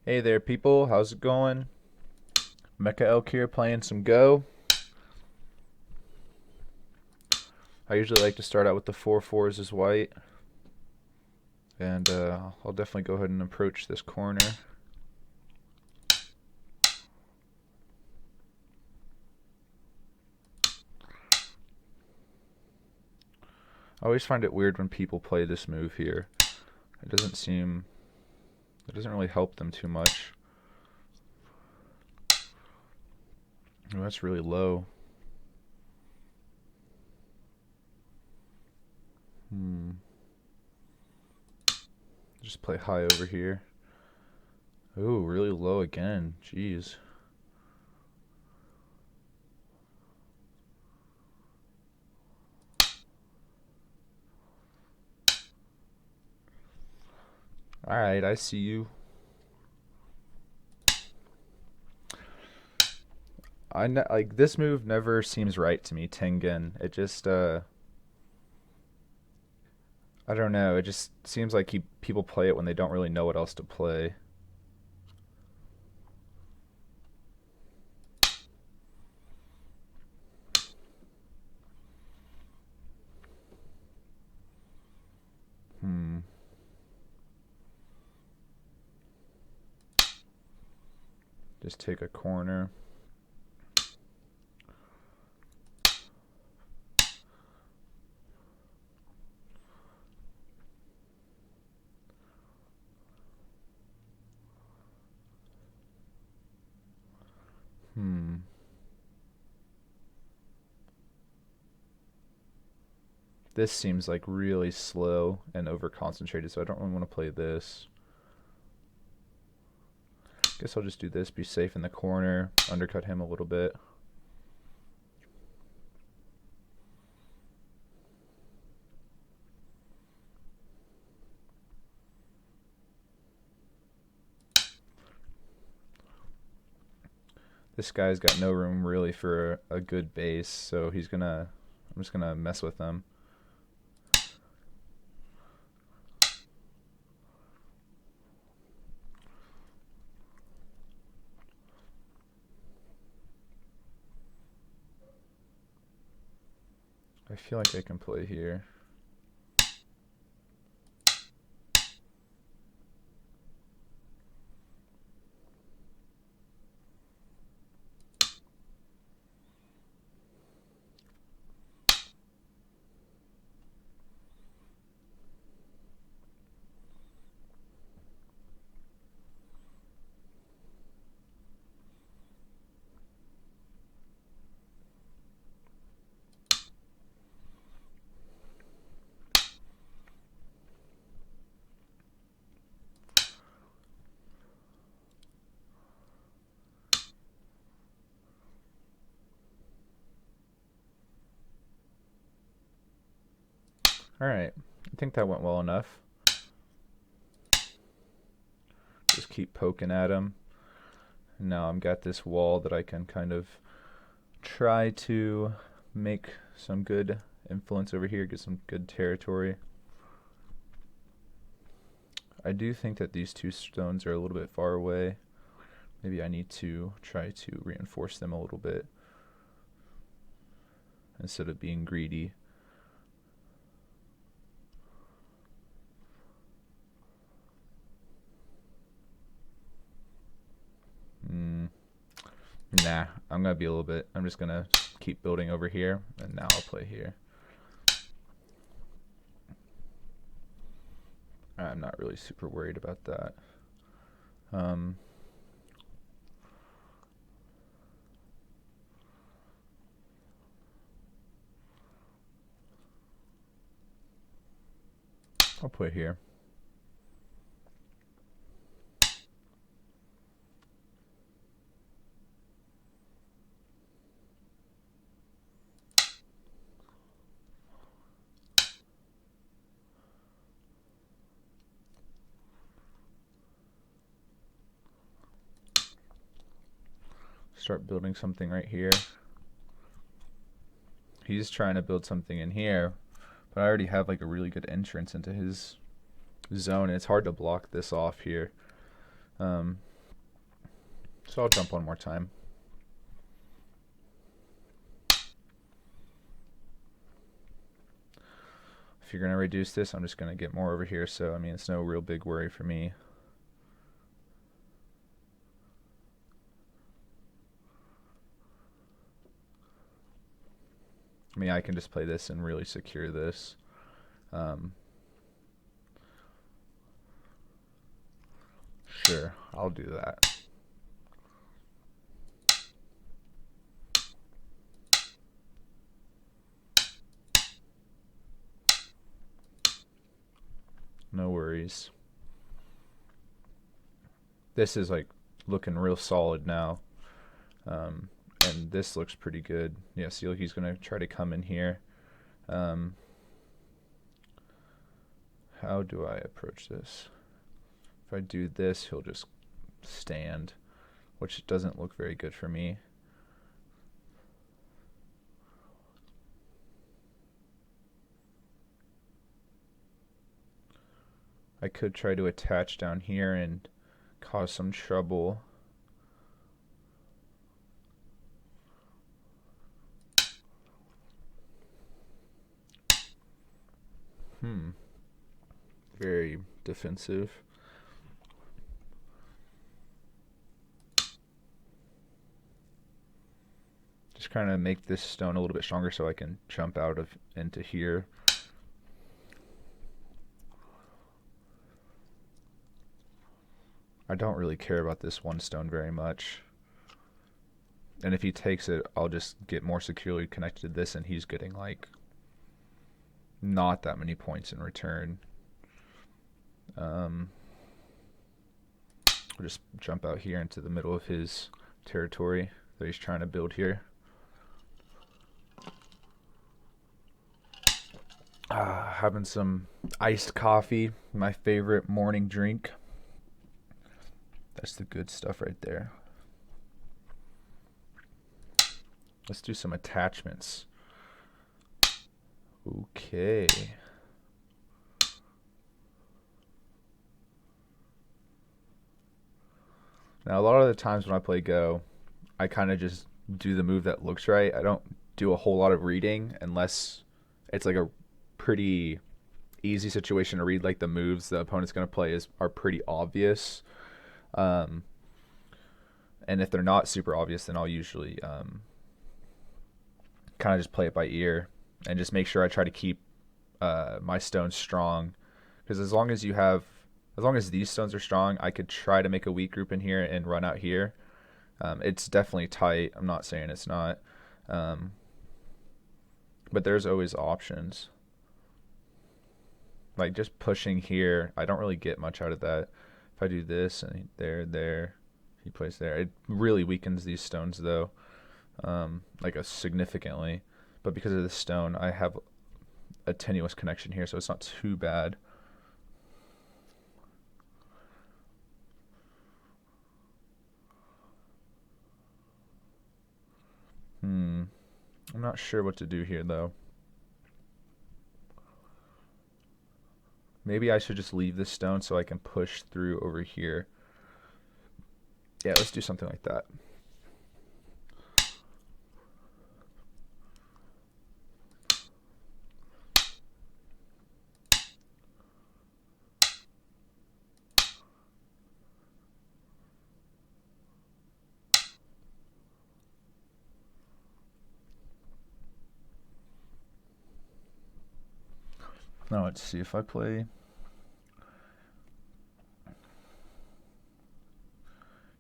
Hey there, people. How's it going? Mechaelk here playing some Go. I usually like to start out with the 4/4s as white. And I'll definitely go ahead and approach this corner. I always find it weird when people play this move here. It doesn't really help them too much. Oh, that's really low. Just play high over here. Ooh, really low again. Jeez. Alright, I see you. Like this move never seems right to me, Tengen. It just I don't know. It just seems like people play it when they don't really know what else to play. Hmm. Just take a corner. Hmm. This seems like really slow and over concentrated, so I don't really want to play this. Guess I'll just do this, be safe in the corner, undercut him a little bit. This guy's got no room really for a good base, so I'm just gonna mess with him. I feel like I can play here. Alright, I think that went well enough. Just keep poking at him. And now I've got this wall that I can kind of try to make some good influence over here, get some good territory. I do think that these two stones are a little bit far away. Maybe I need to try to reinforce them a little bit instead of being greedy. Nah, I'm gonna be a little bit. I'm just gonna keep building over here, and now I'll play here. I'm not really super worried about that. I'll put here. Start building something right here. He's trying to build something in here, but I already have like a really good entrance into his zone, and it's hard to block this off here. So I'll jump one more time. If you're going to reduce this, I'm just going to get more over here. So, I mean, it's no real big worry for me. I mean, I can just play this and really secure this. Sure, I'll do that. No worries. This is like looking real solid now. And this looks pretty good. Yeah, see, he's going to try to come in here. How do I approach this? If I do this, he'll just stand, which doesn't look very good for me. I could try to attach down here and cause some trouble. Very defensive. Just kind of make this stone a little bit stronger so I can jump out of into here. I don't really care about this one stone very much. And if he takes it, I'll just get more securely connected to this, and he's getting like not that many points in return. I'll just jump out here into the middle of his territory that he's trying to build here. Having some iced coffee, my favorite morning drink. That's the good stuff right there. Let's do some attachments. Okay. Now, a lot of the times when I play Go, I kind of just do the move that looks right. I don't do a whole lot of reading unless it's like a pretty easy situation to read, like the moves the opponent's going to play are pretty obvious. And if they're not super obvious, then I'll usually kind of just play it by ear and just make sure I try to keep my stones strong. Because as long as these stones are strong, I could try to make a weak group in here and run out here. It's definitely tight. I'm not saying it's not. But there's always options. Like just pushing here, I don't really get much out of that. If I do this and there, he plays there. It really weakens these stones though, significantly. But because of this stone, I have a tenuous connection here, so it's not too bad. I'm not sure what to do here though. Maybe I should just leave this stone so I can push through over here. Yeah, let's do something like that. Now let's see if I play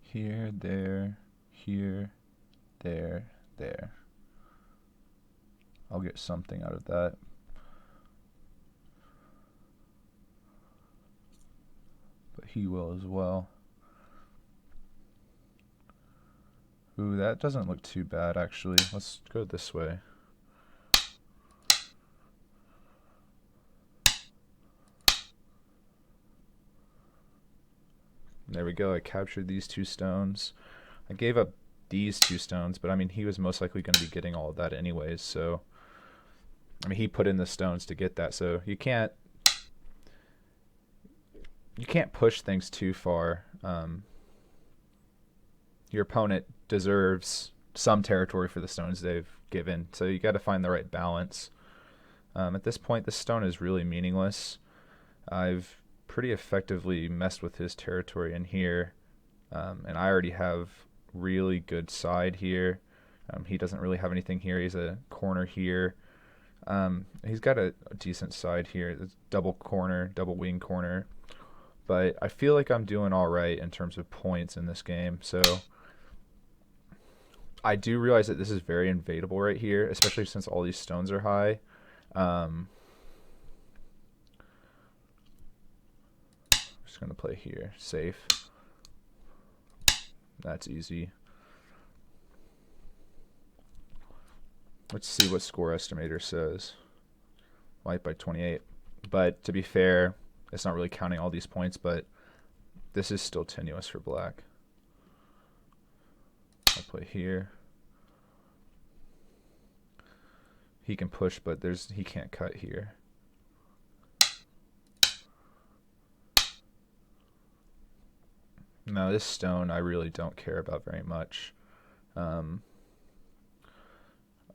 here, there, there. I'll get something out of that. But he will as well. Ooh, that doesn't look too bad actually. Let's go this way. There we go. I captured these two stones. I gave up these two stones, but I mean, he was most likely going to be getting all of that anyways, so I mean, he put in the stones to get that, so you can't push things too far. your opponent deserves some territory for the stones they've given. So you got to find the right balance. At this point, the stone is really meaningless. I've pretty effectively messed with his territory in here, and I already have really good side here. He doesn't really have anything here. He's a corner here. He's got a decent side here. It's double corner, double wing corner. But I feel like I'm doing all right in terms of points in this game. So I do realize that this is very invadable right here, especially since all these stones are high. Just going to play here. Safe. That's easy. Let's see what score estimator says. White by 28. But to be fair, it's not really counting all these points, but this is still tenuous for black. I'll play here. He can push, but he can't cut here. Now this stone I really don't care about very much.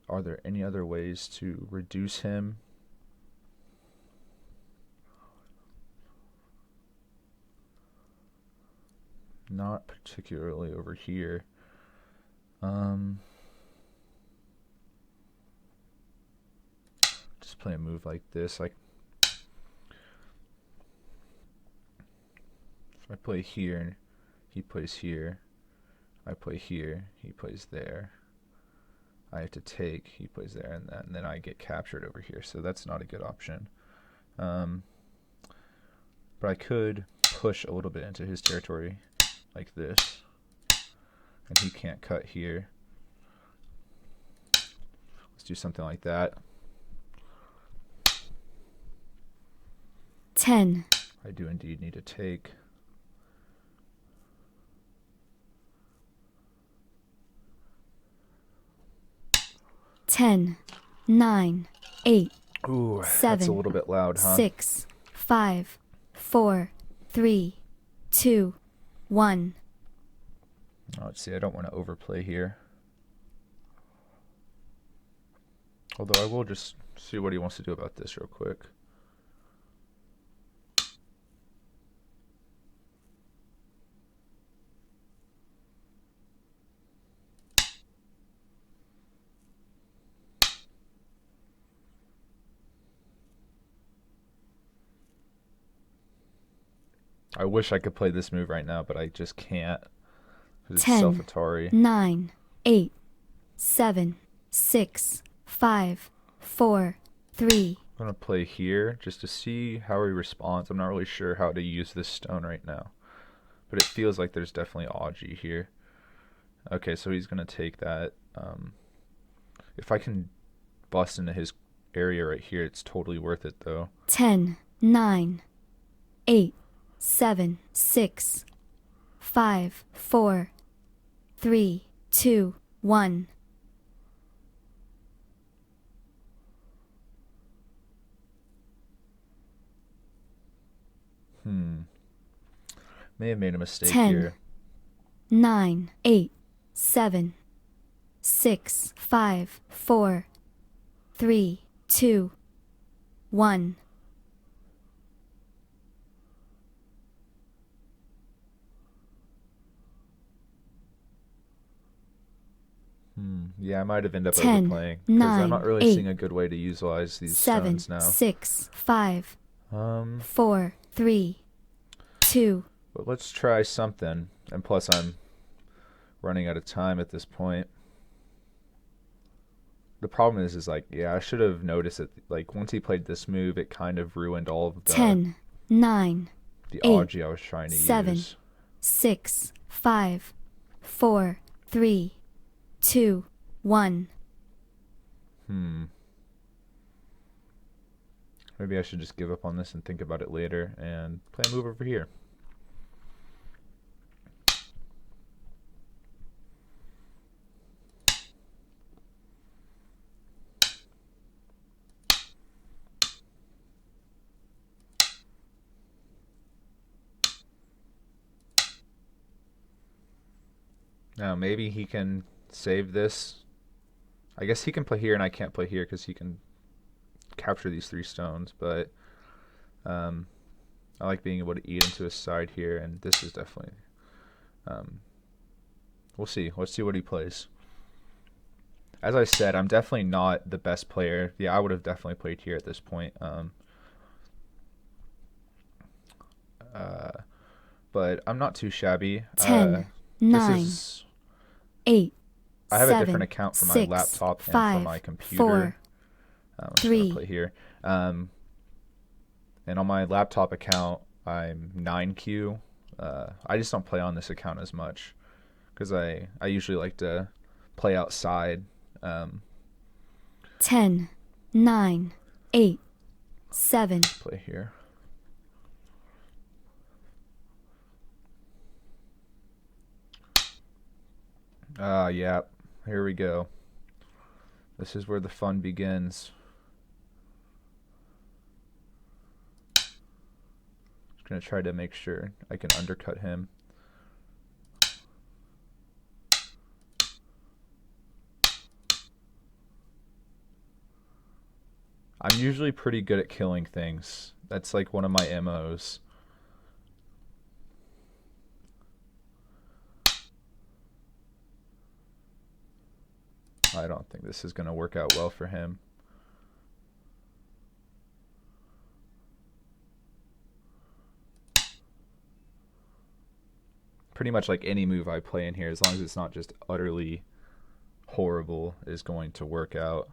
Are there any other ways to reduce him? Not particularly over here. Just play a move like this. If I play here, he plays here. I play here, he plays there. I have to take, he plays there, and then I get captured over here. So that's not a good option. But I could push a little bit into his territory like this. And he can't cut here. Let's do something like that. 10. I do indeed need to take. Ten, 9, 8, Ooh, 7, that's a little bit loud, huh? 6, 5, 4, 3, 2, 1. Let's see, I don't want to overplay here. Although I will just see what he wants to do about this real quick. I wish I could play this move right now, but I just can't. It's 10, self-Atari. 9, 8, 7, 6, 5, 4, 3. I'm going to play here just to see how he responds. I'm not really sure how to use this stone right now. But it feels like there's definitely Augie here. Okay, so he's going to take that. If I can bust into his area right here, it's totally worth it, though. 10, 9, 8, 7, 6, 5, 4, 3, 2, 1. May have made a mistake 10, here. 9, 8, 7, 6, 5, 4, 3, 2, 1. Yeah, I might have ended up 10, overplaying. Because 9, I'm not really 8, seeing a good way to utilize these 7, stones now. 6, 5, 4, 4, 3, 2. But let's try something. And plus I'm running out of time at this point. The problem is like, yeah, I should have noticed that, like, once he played this move, it kind of ruined all of the 10, 9, the 8, Augie I was trying to 7, use. 6, 5, 4, 3, 2, 1. Maybe I should just give up on this and think about it later and play a move over here. Now maybe he can save this. I guess he can play here and I can't play here because he can capture these 3 stones, but I like being able to eat into his side here, and this is definitely... we'll see. Let's see what he plays. As I said, I'm definitely not the best player. Yeah, I would have definitely played here at this point. But I'm not too shabby. 10, 9, 8, I have 7, a different account for my 6, laptop 5, and for my computer. 4, I'm just 3. gonna play here. And on my laptop account, I'm 9Q. I just don't play on this account as much because I usually like to play outside. 10, 9, 8, 7. Play here. Yeah, here we go. This is where the fun begins. Just gonna try to make sure I can undercut him. I'm usually pretty good at killing things. That's like one of my MOs. I don't think this is going to work out well for him. Pretty much like any move I play in here, as long as it's not just utterly horrible, is going to work out.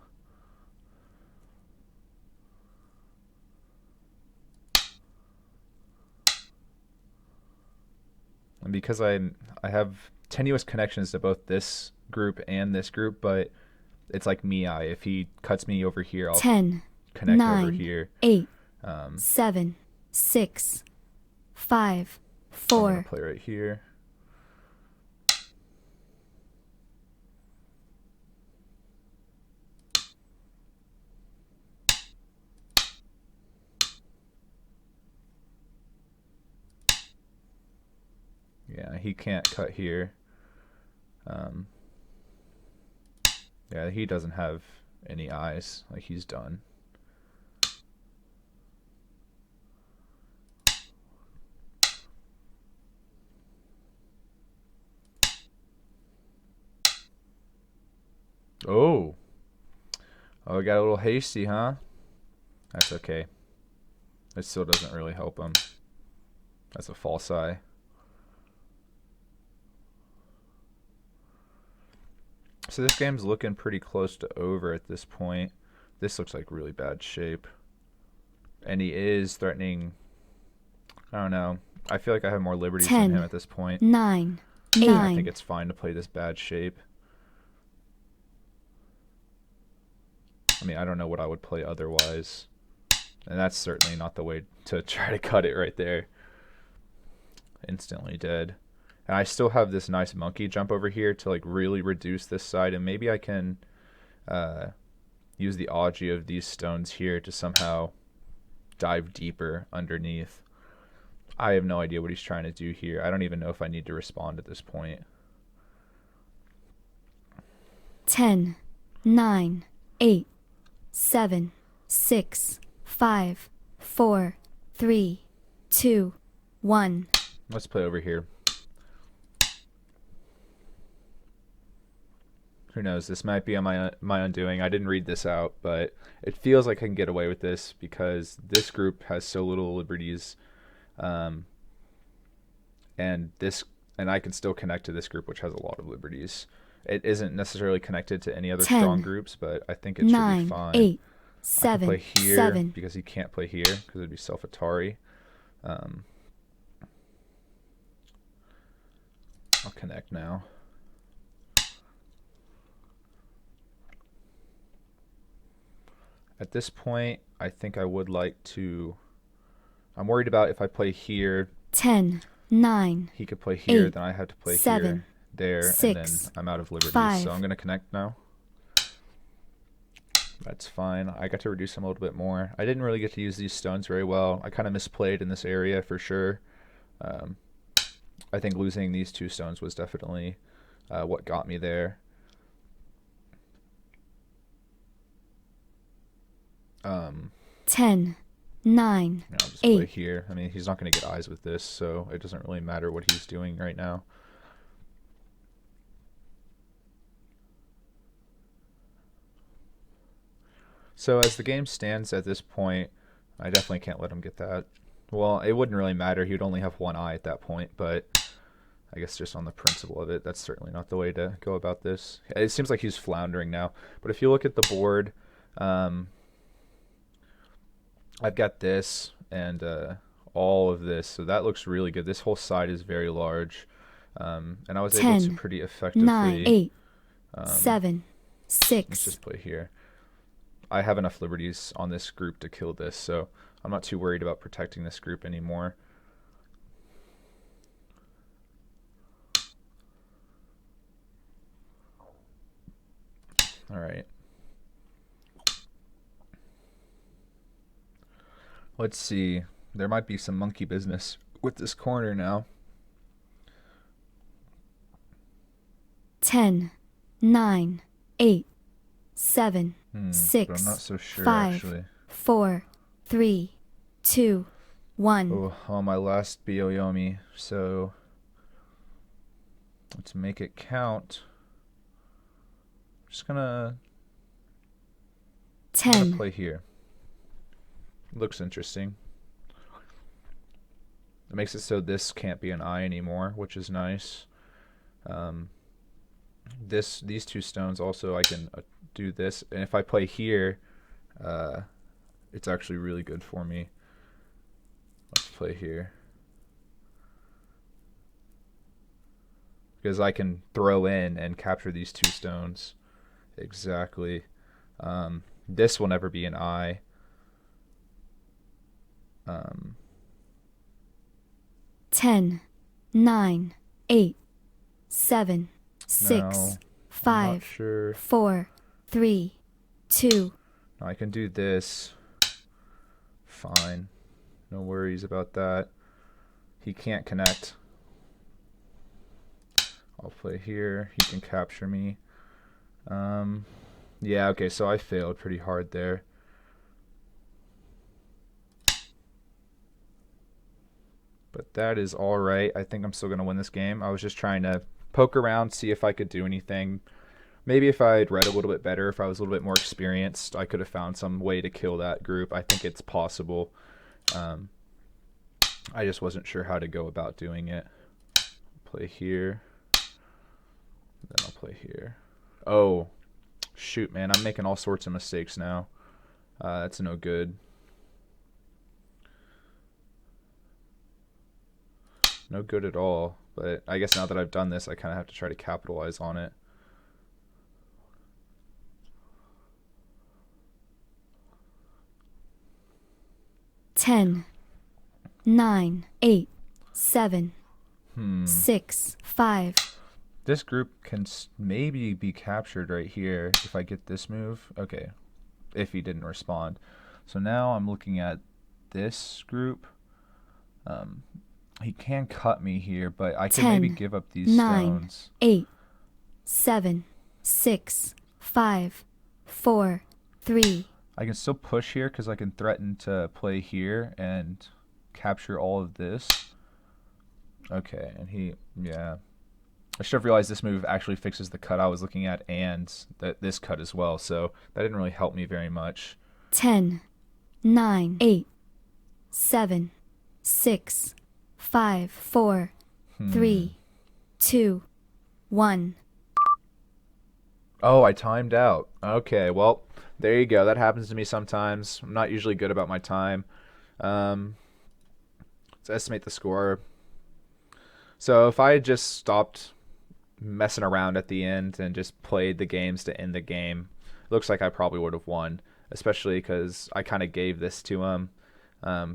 And because I have tenuous connections to both this group and this group, but it's like Miai. If he cuts me over here, I'll 10, connect 9, over here. 8, 7, 6, 5, 4. I'm gonna play right here. Yeah, he can't cut here. Yeah, he doesn't have any eyes. Like, he's done. Oh, I got a little hasty, huh? That's okay. It still doesn't really help him. That's a false eye. So this game's looking pretty close to over at this point. This looks like really bad shape. And he is threatening... I don't know. I feel like I have more liberties 10, than him at this point. 9, I think it's fine to play this bad shape. I mean, I don't know what I would play otherwise. And that's certainly not the way to try to cut it right there. Instantly dead. And I still have this nice monkey jump over here to like really reduce this side, and maybe I can use the Aji of these stones here to somehow dive deeper underneath. I have no idea what he's trying to do here. I don't even know if I need to respond at this point. 10, 9, 8, 7, 6, 5, 4, 3, 2, 1. Let's play over here. Who knows? This might be on my undoing. I didn't read this out, but it feels like I can get away with this because this group has so little liberties, and I can still connect to this group, which has a lot of liberties. It isn't necessarily connected to any other 10, strong groups, but I think it 9, should be fine. 8, I 7, can play here 7. because he can't play here because it'd be self-Atari. I'll connect now. At this point, I think I would like to... I'm worried about if I play here... 10, 9, he could play here, 8, then I have to play 7, here, there, 6, and then I'm out of liberties. 5. So I'm going to connect now. That's fine. I got to reduce him a little bit more. I didn't really get to use these stones very well. I kind of misplayed in this area for sure. I think losing these 2 stones was definitely what got me there. 10, 9, I'll just play 8. here. I mean, he's not going to get eyes with this, so it doesn't really matter what he's doing right now. So as the game stands at this point, I definitely can't let him get that. Well, it wouldn't really matter. He would only have one eye at that point, but I guess just on the principle of it, that's certainly not the way to go about this. It seems like he's floundering now. But if you look at the board, I've got this and all of this, so that looks really good. This whole side is very large, and I was 10, able to pretty effectively... 9, 8, 7, Let's 6. just play here. I have enough liberties on this group to kill this, so I'm not too worried about protecting this group anymore. All right. Let's see. There might be some monkey business with this corner now. 10, 9, 8, 7, But 6, I'm not so sure, 5, actually. 4, 3, 2, 1. Oh, on my last Bioyomi, so let's make it count. Just gonna 10, play here. Looks interesting. It makes it so this can't be an eye anymore, which is nice. These two stones also, I can do this, and if I play here, it's actually really good for me. Let's play here, because I can throw in and capture these two stones. Exactly. This will never be an eye. 10, 9, 8, 7, 6, No, I'm not 5, sure. 4, 3, 2. I can do this. Fine. No worries about that. He can't connect. I'll play here. He can capture me. Yeah, okay, so I failed pretty hard there. But that is alright. I think I'm still going to win this game. I was just trying to poke around, see if I could do anything. Maybe if I'd read a little bit better, if I was a little bit more experienced, I could have found some way to kill that group. I think it's possible. I just wasn't sure how to go about doing it. Play here. Then I'll play here. Oh, shoot, man. I'm making all sorts of mistakes now. That's no good. No good at all. But I guess now that I've done this, I kind of have to try to capitalize on it. Ten, 9, 8, 7, 6, 5. This group can maybe be captured right here if I get this move. Okay, if he didn't respond. So now I'm looking at this group. He can cut me here, but I can maybe give up these 9, stones. 8, 7, 6, 5, 4, 3. I can still push here because I can threaten to play here and capture all of this. Okay, and yeah. I should have realized this move actually fixes the cut I was looking at and this cut as well, so that didn't really help me very much. 10, 9, 8, 7, 6, 5, 4, 3, 2, 1. Oh, I timed out. Okay, well, there you go. That happens to me sometimes. I'm not usually good about my time. Let's estimate the score. So if I had just stopped messing around at the end and just played the games to end the game, looks like I probably would have won, especially because I kind of gave this to him.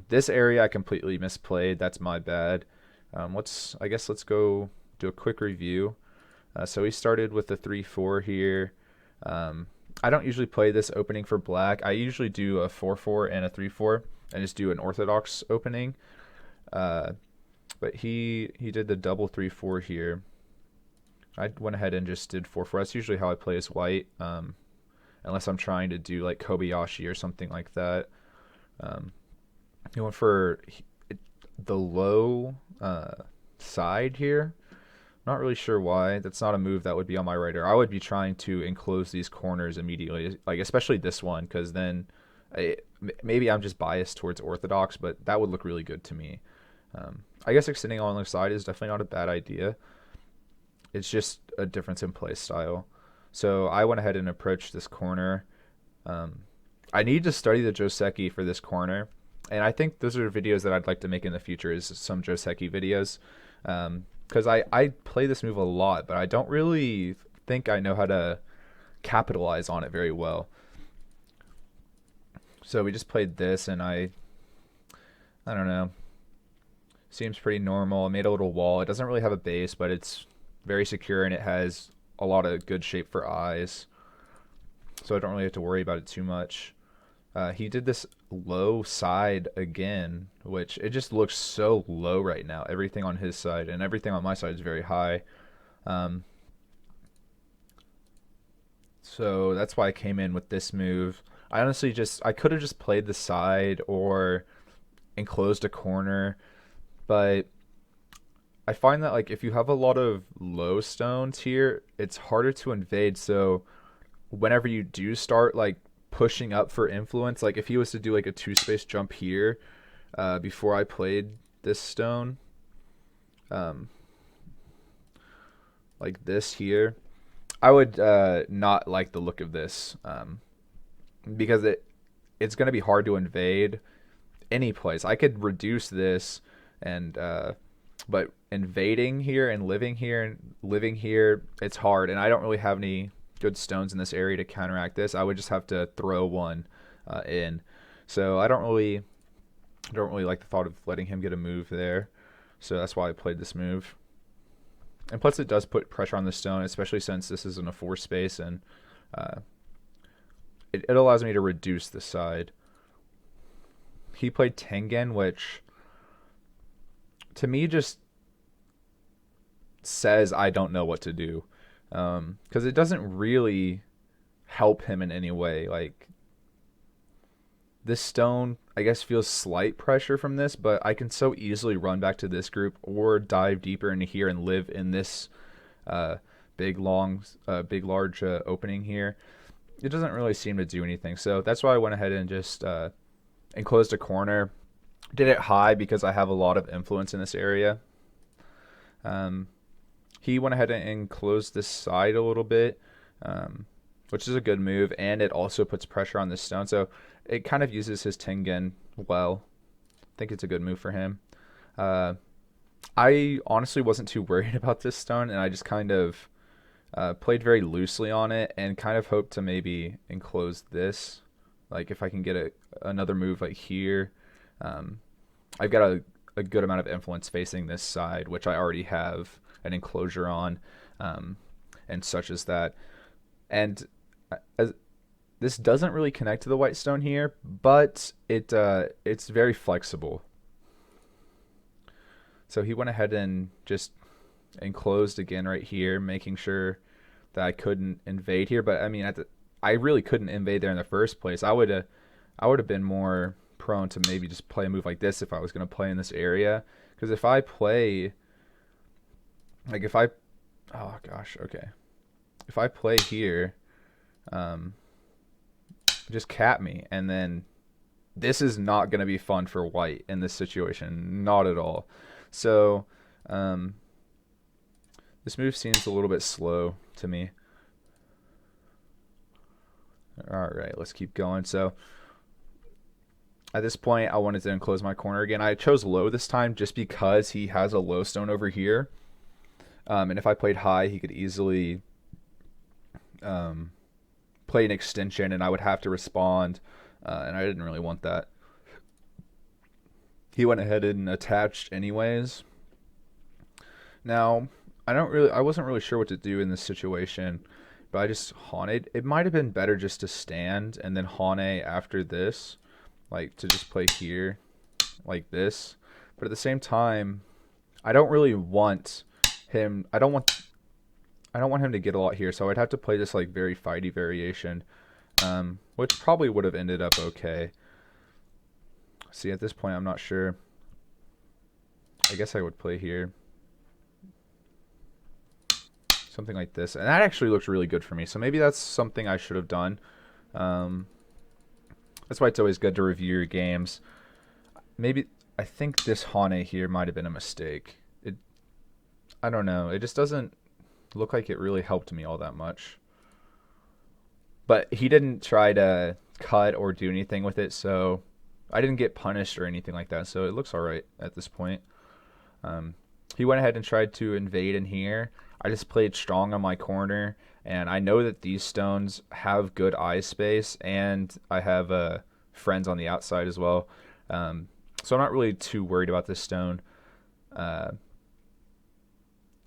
This area I completely misplayed. That's my bad. I guess let's go do a quick review. So we started with the 3-4 here. I don't usually play this opening for black. I usually do a 4-4 and a 3-4 and just do an orthodox opening. But he did the double 3-4 here. I went ahead and just did 4-4. That's usually how I play as white, unless I'm trying to do like Kobayashi or something like that. He went for the low side here. Not really sure why. That's not a move that would be on my radar. I would be trying to enclose these corners immediately, like especially this one, because then maybe I'm just biased towards orthodox, but that would look really good to me. I guess extending on the side is definitely not a bad idea. It's just a difference in play style. So I went ahead and approached this corner. I need to study the Joseki for this corner, and I think those are videos that I'd like to make in the future, is some Joseki videos. Because I play this move a lot, but I don't really think I know how to capitalize on it very well. So we just played this, and I don't know. Seems pretty normal. I made a little wall. It doesn't really have a base, but it's very secure, and it has a lot of good shape for eyes. So I don't really have to worry about it too much. He did this low side again, which it just looks so low right now. Everything on his side and everything on my side is very high. So that's why I came in with this move. I honestly I could have just played the side or enclosed a corner, but I find that like if you have a lot of low stones here, it's harder to invade. So whenever you do start like pushing up for influence, like if he was to do like a 2-space jump here before I played this stone, like this here, I would not like the look of this, because it's going to be hard to invade any place. I could reduce this, and but invading here and living here, it's hard, and I don't really have any good stones in this area to counteract this. I would just have to throw one in. So I don't really like the thought of letting him get a move there. So that's why I played this move. And plus it does put pressure on the stone, especially since this isn't a 4-space, and it allows me to reduce the side. He played Tengen, which to me just says I don't know what to do. Because it doesn't really help him in any way. Like, this stone, I guess, feels slight pressure from this, but I can so easily run back to this group or dive deeper into here and live in this big, large opening here. It doesn't really seem to do anything. So that's why I went ahead and just enclosed a corner. Did it high because I have a lot of influence in this area. He went ahead and enclosed this side a little bit, which is a good move, and it also puts pressure on this stone. So it kind of uses his Tengen well. I think it's a good move for him. I honestly wasn't too worried about this stone, and I just kind of played very loosely on it and kind of hoped to maybe enclose this. Like if I can get another move like here. I've got a good amount of influence facing this side, which I already have an enclosure on, and such as that. And this doesn't really connect to the white stone here, but it's very flexible. So he went ahead and just enclosed again right here, making sure that I couldn't invade here. But I mean, I really couldn't invade there in the first place. I would have been more prone to maybe just play a move like this if I was going to play in this area. Because if I play, like if I play here, just cap me, and then this is not going to be fun for white in this situation, not at all. So this move seems a little bit slow to me. All right, let's keep going. So at this point, I wanted to enclose my corner again. I chose low this time just because he has a low stone over here. And if I played high, he could easily play an extension, and I would have to respond. And I didn't really want that. He went ahead and attached anyways. Now, I wasn't really sure what to do in this situation, but I just haunted. It might have been better just to stand and then hane after this, like to just play here like this. But at the same time, I don't really want him. I don't want I don't want him to get a lot here, so I'd have to play this like very fighty variation, which probably would have ended up okay. See, at this point, I'm not sure. I guess I would play here. Something like this. And that actually looks really good for me. So maybe that's something I should have done. That's why it's always good to review your games. Maybe, I think this Hane here might have been a mistake. I don't know. It just doesn't look like it really helped me all that much. But he didn't try to cut or do anything with it, so I didn't get punished or anything like that. So it looks alright at this point. He went ahead and tried to invade in here. I just played strong on my corner, and I know that these stones have good eye space, and I have friends on the outside as well. So I'm not really too worried about this stone.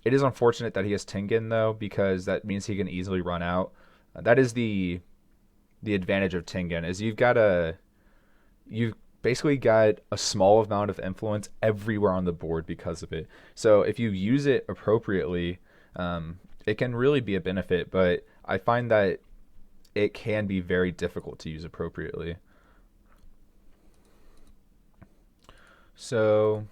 It is unfortunate that he has Tengen, though, because that means he can easily run out. That is the advantage of Tengen, is you've basically got a small amount of influence everywhere on the board because of it. So if you use it appropriately, it can really be a benefit, but I find that it can be very difficult to use appropriately. So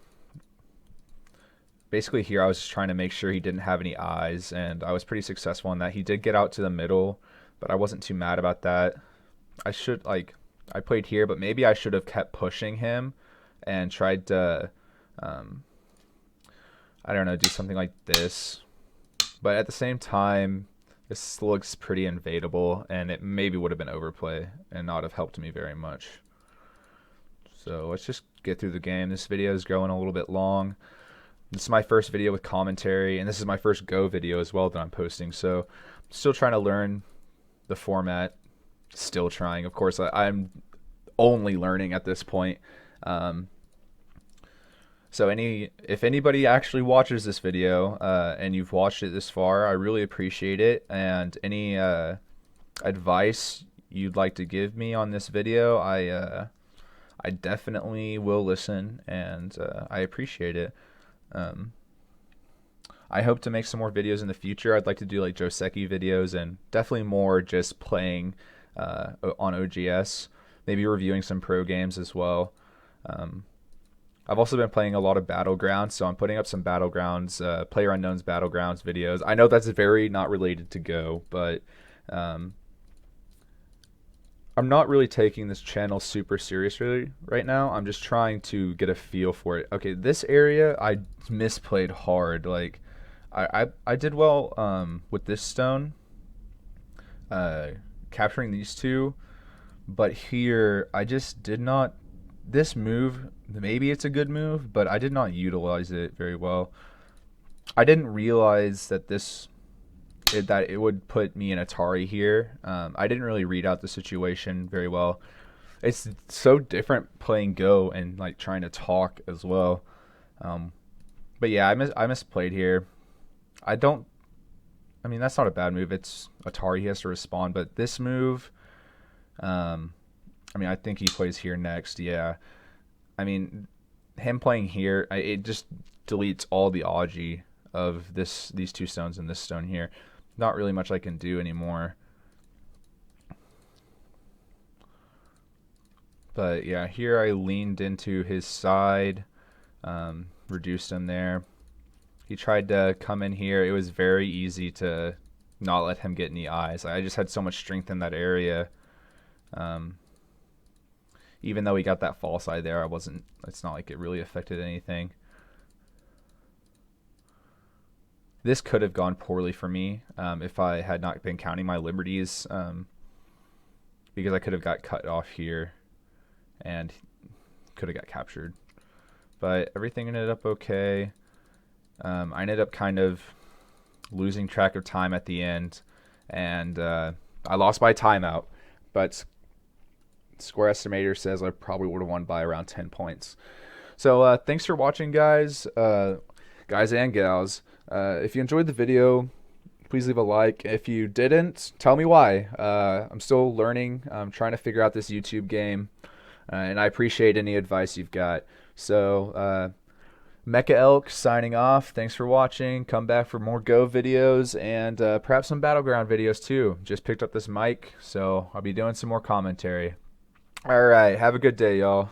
basically here I was just trying to make sure he didn't have any eyes, and I was pretty successful in that. He did get out to the middle, but I wasn't too mad about that. I played here, but maybe I should have kept pushing him and tried to, I don't know, do something like this. But at the same time, this looks pretty invadable, and it maybe would have been overplay and not have helped me very much. So let's just get through the game. This video is going a little bit long. This is my first video with commentary, and this is my first Go video as well that I'm posting. So I'm still trying to learn the format. Still trying. Of course, I'm only learning at this point. So if anybody actually watches this video and you've watched it this far, I really appreciate it. And any advice you'd like to give me on this video, I definitely will listen, and I appreciate it. I hope to make some more videos in the future. I'd like to do like Joseki videos, and definitely more just playing on OGS, maybe reviewing some pro games as well. I've also been playing a lot of Battlegrounds, so I'm putting up some Battlegrounds, PlayerUnknown's Battlegrounds videos. I know that's very not related to Go, but I'm not really taking this channel super seriously right now. I'm just trying to get a feel for it. Okay, this area I misplayed hard. Like, I did well with this stone, capturing these two, but here I just did not. This move, maybe it's a good move, but I did not utilize it very well. I didn't realize that that it would put me in Atari here. I didn't really read out the situation very well. It's so different playing Go and like trying to talk as well. But yeah, I misplayed here. I mean, that's not a bad move. It's Atari, he has to respond. But this move, I mean, I think he plays here next. Yeah. I mean, him playing here, it just deletes all the Aji of these two stones and this stone here. Not really much I can do anymore. But yeah, here I leaned into his side, reduced him there. He tried to come in here. It was very easy to not let him get any eyes. I just had so much strength in that area. Even though he got that false eye there, it's not like it really affected anything. This could have gone poorly for me if I had not been counting my liberties, because I could have got cut off here and could have got captured. But everything ended up okay. I ended up kind of losing track of time at the end, and I lost my timeout, but Score Estimator says I probably would have won by around 10 points. So thanks for watching, guys and gals. If you enjoyed the video, please leave a like. If you didn't, tell me why. I'm still learning. I'm trying to figure out this YouTube game, and I appreciate any advice you've got. So Mechaelk signing off. Thanks for watching. Come back for more Go videos and perhaps some Battleground videos too. Just picked up this mic, so I'll be doing some more commentary. All right. Have a good day, y'all.